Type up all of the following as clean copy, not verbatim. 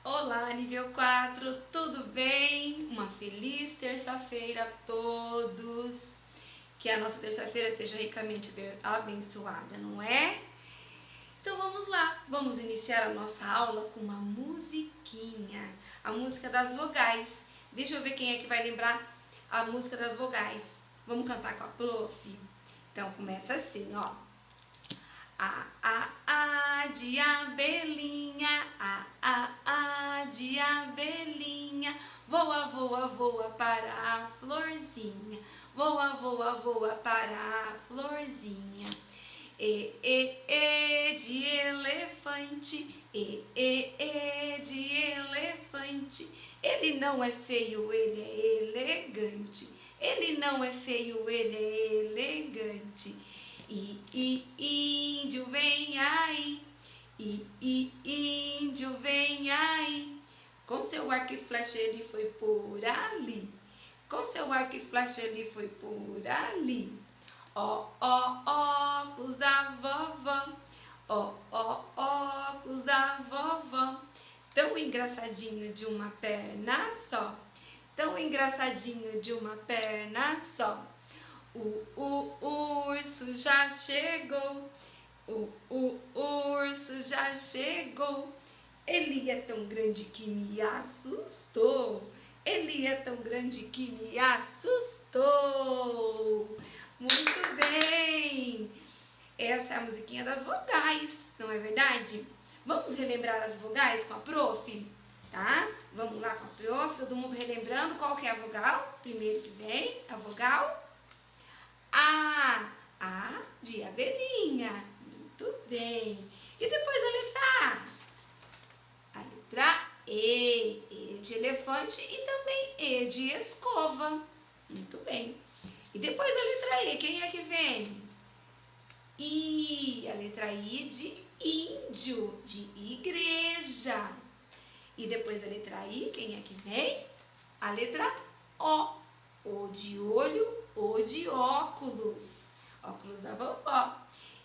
Olá, nível 4, tudo bem? Uma feliz terça-feira a todos. Que a nossa terça-feira seja ricamente abençoada, não é? Então vamos lá, vamos iniciar a nossa aula com uma musiquinha, a música das vogais. Deixa eu ver quem é que vai lembrar a música das vogais. Vamos cantar com a prof? Então começa assim, ó. A de abelhinha, a de abelhinha, voa, voa, voa para a florzinha, voa, voa, voa para a florzinha. E de elefante, e de elefante, ele não é feio, ele é elegante, ele não é feio, ele é elegante. Índio vem aí, índio vem aí, com seu arco e flecha ele foi por ali, com seu arco e flecha ele foi por ali. Ó, óculos da vovó, ó, óculos da vovó, tão engraçadinho de uma perna só, tão engraçadinho de uma perna só. O urso já chegou, o urso já chegou, ele é tão grande que me assustou, ele é tão grande que me assustou. Muito bem! Essa é a musiquinha das vogais, não é verdade? Vamos relembrar as vogais com a prof? Tá? Vamos lá com a prof, todo mundo relembrando qual que é a vogal? Primeiro que vem, a vogal A de abelhinha, muito bem. E depois a letra A letra E de elefante e também E de escova, muito bem. E depois a letra E, quem é que vem? I, a letra I de índio, de igreja. E depois a letra I, quem é que vem? A letra O de olho, O de óculos, óculos da vovó.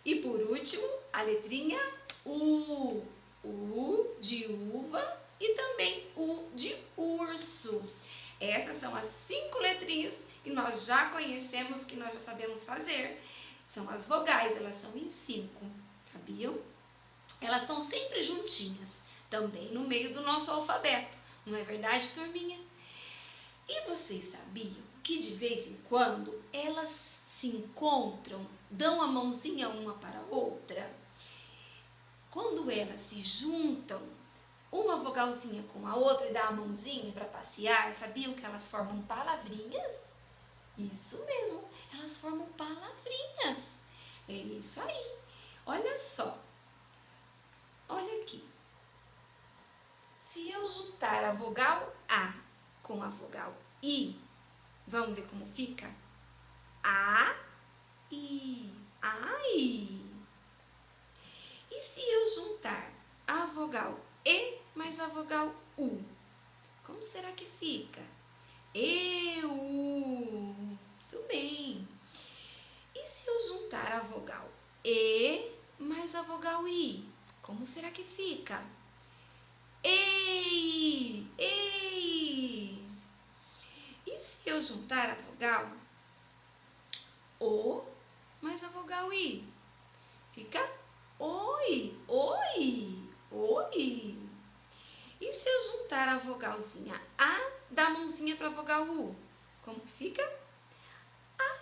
E por último, a letrinha U de uva e também U de urso. Essas são as 5 letrinhas que nós já conhecemos, que nós já sabemos fazer. São as vogais, elas são em 5, sabiam? Elas estão sempre juntinhas, também no meio do nosso alfabeto, não é verdade, turminha? E vocês sabiam que de vez em quando elas se encontram, dão a mãozinha uma para a outra? Quando elas se juntam, uma vogalzinha com a outra e dá a mãozinha para passear, sabiam que elas formam palavrinhas? Isso mesmo, elas formam palavrinhas. É isso aí. Olha só. Olha aqui. Se eu juntar a vogal A com a vogal I, vamos ver como fica? I, ai. E se eu juntar a vogal E mais a vogal U, como será que fica? Eu. Muito bem. E se eu juntar a vogal E mais a vogal I, como será que fica? Ei, ei. E se eu juntar a vogal O mais a vogal I, fica oi, oi, oi. E se eu juntar a vogalzinha A, dá a mãozinha para a vogal U, como fica?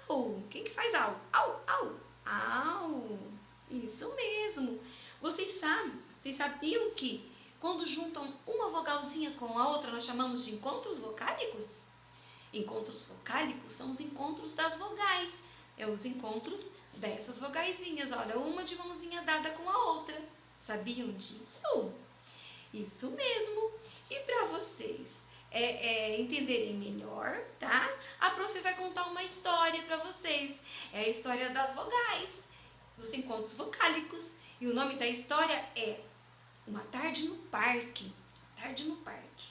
Au. Quem que faz au? Au, au, au. Isso mesmo. Vocês sabiam que quando juntam uma vogalzinha com a outra, nós chamamos de encontros vocálicos? Encontros vocálicos são os encontros das vogais. É os encontros dessas vogaizinhas. Olha, uma de mãozinha dada com a outra. Sabiam disso? Isso mesmo. E para vocês entenderem melhor, tá? A prof vai contar uma história para vocês. É a história das vogais, dos encontros vocálicos. E o nome da história é Uma Tarde no Parque. Tarde no Parque.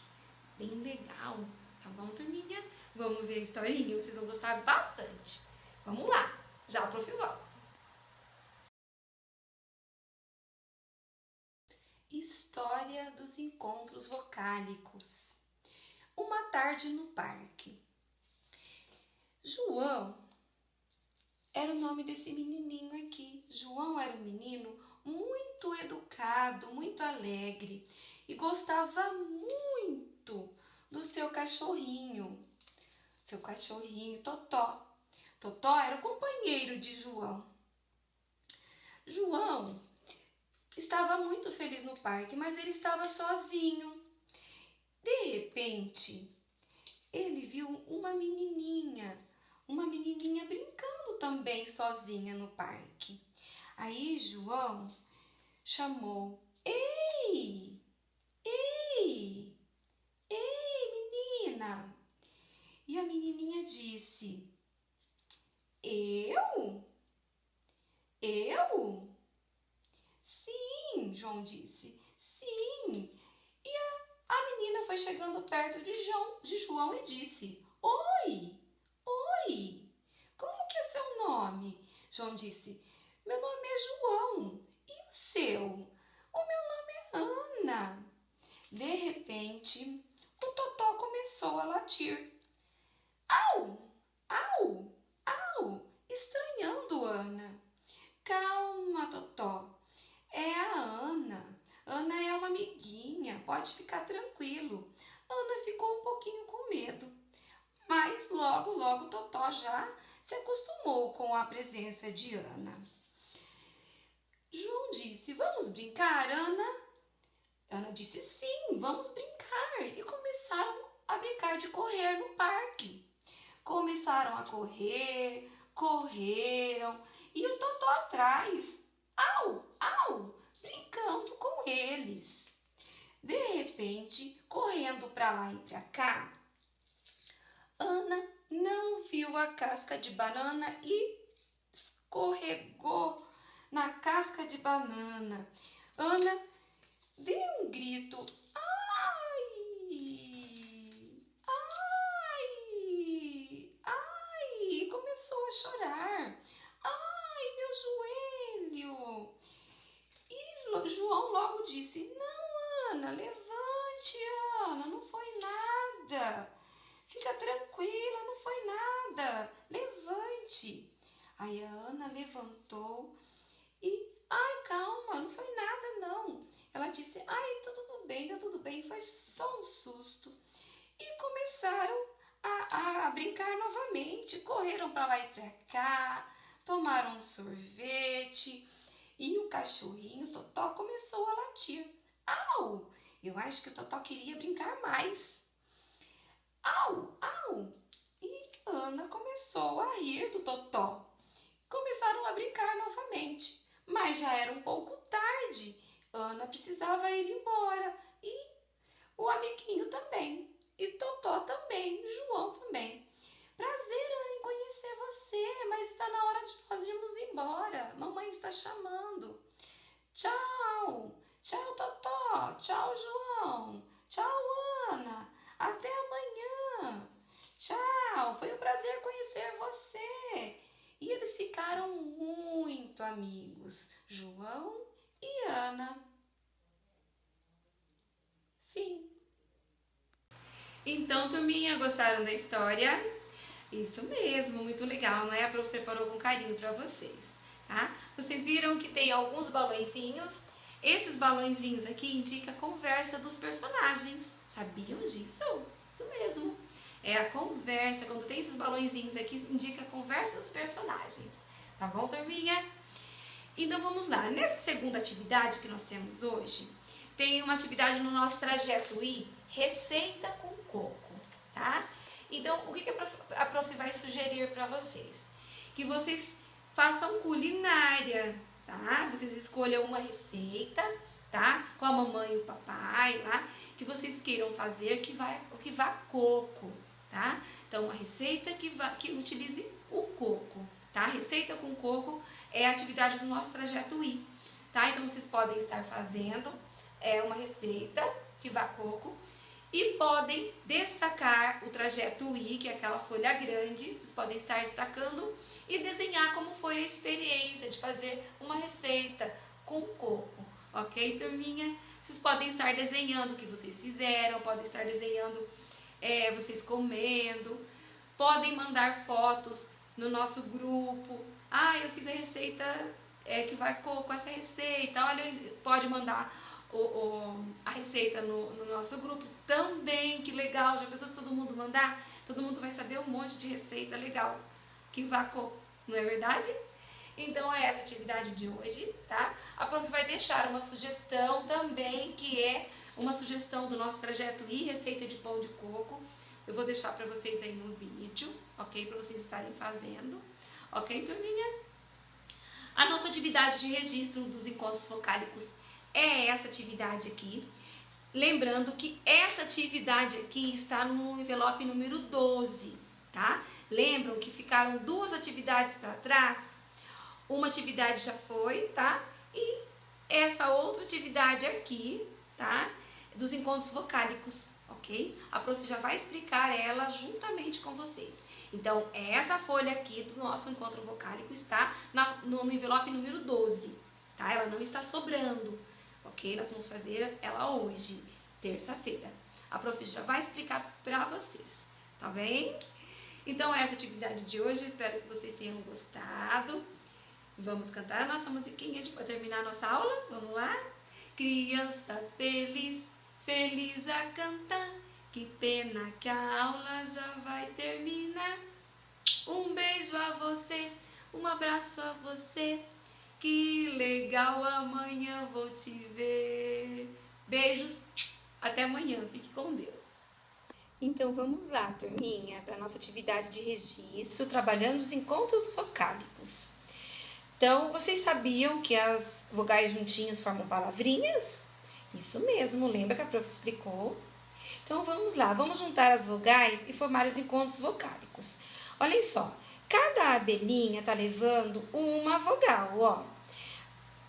Bem legal. Tá bom, turminha? Vamos ver a historinha? Vocês vão gostar bastante. Vamos lá. Já a prof volta. História dos encontros vocálicos. Uma tarde no parque. João era o nome desse menininho aqui. João era um menino muito educado, muito alegre e gostava muito do seu cachorrinho. Seu cachorrinho Totó. Totó era o companheiro de João. João estava muito feliz no parque, mas ele estava sozinho. De repente, ele viu uma menininha brincando também sozinha no parque. Aí João chamou: Ei, ei, ei, menina! E a menininha disse: Eu? Eu? Sim, João disse. Sim. E a menina foi chegando perto de João e disse: Oi, oi, como que é seu nome? João disse: Meu nome é João. E o seu? O meu nome é Ana. De repente, o Totó começou a latir. Au, au, au, estranhando Ana. Calma, Totó. É a Ana. Ana é uma amiguinha, pode ficar tranquilo. Ana ficou um pouquinho com medo, mas logo Totó já se acostumou com a presença de Ana. João disse: Vamos brincar, Ana? Ana disse: Sim, vamos brincar. E começaram a brincar de correr no parque. Começaram a correr, correram, e o Totó atrás. Au, au, brincando com eles. De repente, correndo para lá e para cá, Ana não viu a casca de banana e escorregou na casca de banana. Ana deu um grito. Ai, ai, ai, e começou a chorar. Ai, meu joelho. E João logo disse: Não, Ana, levante, Ana, não foi nada. Fica tranquila, não foi nada. Levante. Aí a Ana levantou e, ai, calma, não foi nada não. Ela disse: Ai, tá tudo bem, foi só um susto. E começaram a brincar novamente. Correram para lá e para cá, tomaram um sorvete. E o cachorrinho Totó começou a latir. Au! Eu acho que o Totó queria brincar mais. Au! Au! E Ana começou a rir do Totó. Começaram a brincar novamente, mas já era um pouco tarde. Ana precisava ir embora e o amiguinho também. E Totó também, João também. Prazer, Ana, em conhecer você, mas está na hora de nós irmos embora. Mamãe está chamando. Tchau, tchau, Totó, tchau, João, tchau, Ana, até amanhã. Tchau, foi um prazer conhecer você. E eles ficaram muito amigos, João e Ana. Fim. Então, turminha, gostaram da história? Isso mesmo, muito legal, né? A prof preparou com carinho para vocês, tá? Vocês viram que tem alguns balõezinhos? Esses balõezinhos aqui indicam a conversa dos personagens. Sabiam disso? Isso mesmo. É a conversa, quando tem esses balõezinhos aqui, indica a conversa dos personagens. Tá bom, turminha? Então, vamos lá. Nessa segunda atividade que nós temos hoje, tem uma atividade no nosso trajeto I, receita com coco, tá? Então, o que a prof vai sugerir para vocês? Que vocês façam culinária, tá? Vocês escolham uma receita, tá? Com a mamãe e o papai lá, que vocês queiram fazer que vá coco, tá? Então, uma receita que utilize o coco, tá? Receita com coco é a atividade do nosso trajeto I, tá? Então, vocês podem estar fazendo uma receita que vá coco, e podem destacar o trajeto I, que é aquela folha grande, vocês podem estar destacando e desenhar como foi a experiência de fazer uma receita com coco, ok, turminha? Vocês podem estar desenhando o que vocês fizeram, podem estar desenhando vocês comendo, podem mandar fotos no nosso grupo. Ah, eu fiz a receita que vai com essa receita. Olha, pode mandar a receita no nosso grupo também. Que legal, já pensou se todo mundo mandar? Todo mundo vai saber um monte de receita legal que vai com, não é verdade? Então é essa atividade de hoje, tá? A prof vai deixar uma sugestão também, que é uma sugestão do nosso trajeto e receita de pão de coco. Eu vou deixar para vocês aí no vídeo, ok? Para vocês estarem fazendo, ok, turminha? A nossa atividade de registro dos encontros vocálicos é essa atividade aqui. Lembrando que essa atividade aqui está no envelope número 12, tá? Lembram que ficaram 2 atividades para trás? Uma atividade já foi, tá? E essa outra atividade aqui, tá? Dos encontros vocálicos, ok? A prof já vai explicar ela juntamente com vocês. Então, essa folha aqui do nosso encontro vocálico está no envelope número 12, tá? Ela não está sobrando, ok? Nós vamos fazer ela hoje, terça-feira. A prof já vai explicar para vocês, tá bem? Então, essa atividade de hoje, espero que vocês tenham gostado. Vamos cantar a nossa musiquinha para terminar a nossa aula? Vamos lá? Criança feliz, feliz a cantar, que pena que a aula já vai terminar. Um beijo a você, um abraço a você, que legal, amanhã vou te ver. Beijos, até amanhã, fique com Deus. Então vamos lá, turminha, para a nossa atividade de registro, trabalhando os encontros vocálicos. Então, vocês sabiam que as vogais juntinhas formam palavrinhas? Isso mesmo, lembra que a prof explicou? Então, vamos lá, vamos juntar as vogais e formar os encontros vocálicos. Olhem só, cada abelhinha tá levando uma vogal, ó.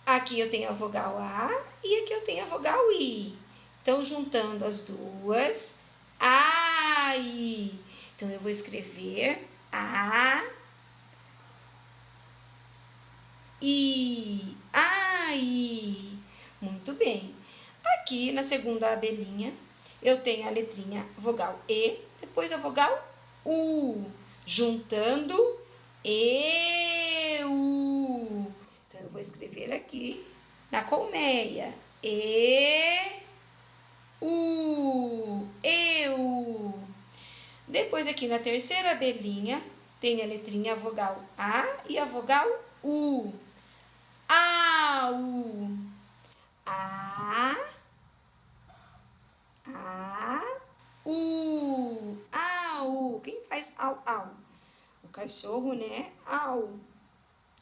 Aqui eu tenho a vogal A e aqui eu tenho a vogal I. Então, juntando as duas, ai. Então, eu vou escrever A, I, ai. Muito bem. Aqui na segunda abelhinha, eu tenho a letrinha vogal E, depois a vogal U, juntando eu. Então, eu vou escrever aqui na colmeia, eu. Depois aqui na terceira abelhinha, tem a letrinha vogal A e a vogal U. Au. A, U. Au. Quem faz au, au? O cachorro, né? Au.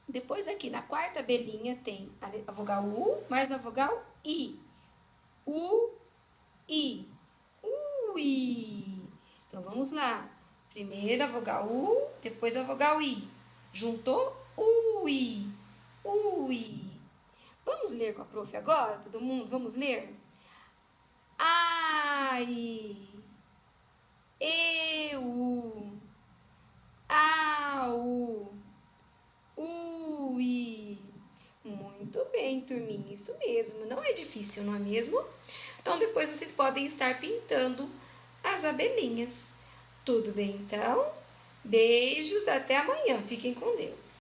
Depois aqui na quarta abelhinha tem a vogal U mais a vogal I. U, I. Ui. Então, vamos lá. Primeiro a vogal U, depois a vogal I. Juntou, ui, ui. Vamos ler com a prof agora, todo mundo? Vamos ler? Ai, eu, au, ui. Muito bem, turminha, isso mesmo. Não é difícil, não é mesmo? Então, depois vocês podem estar pintando as abelhinhas. Tudo bem, então? Beijos, até amanhã. Fiquem com Deus.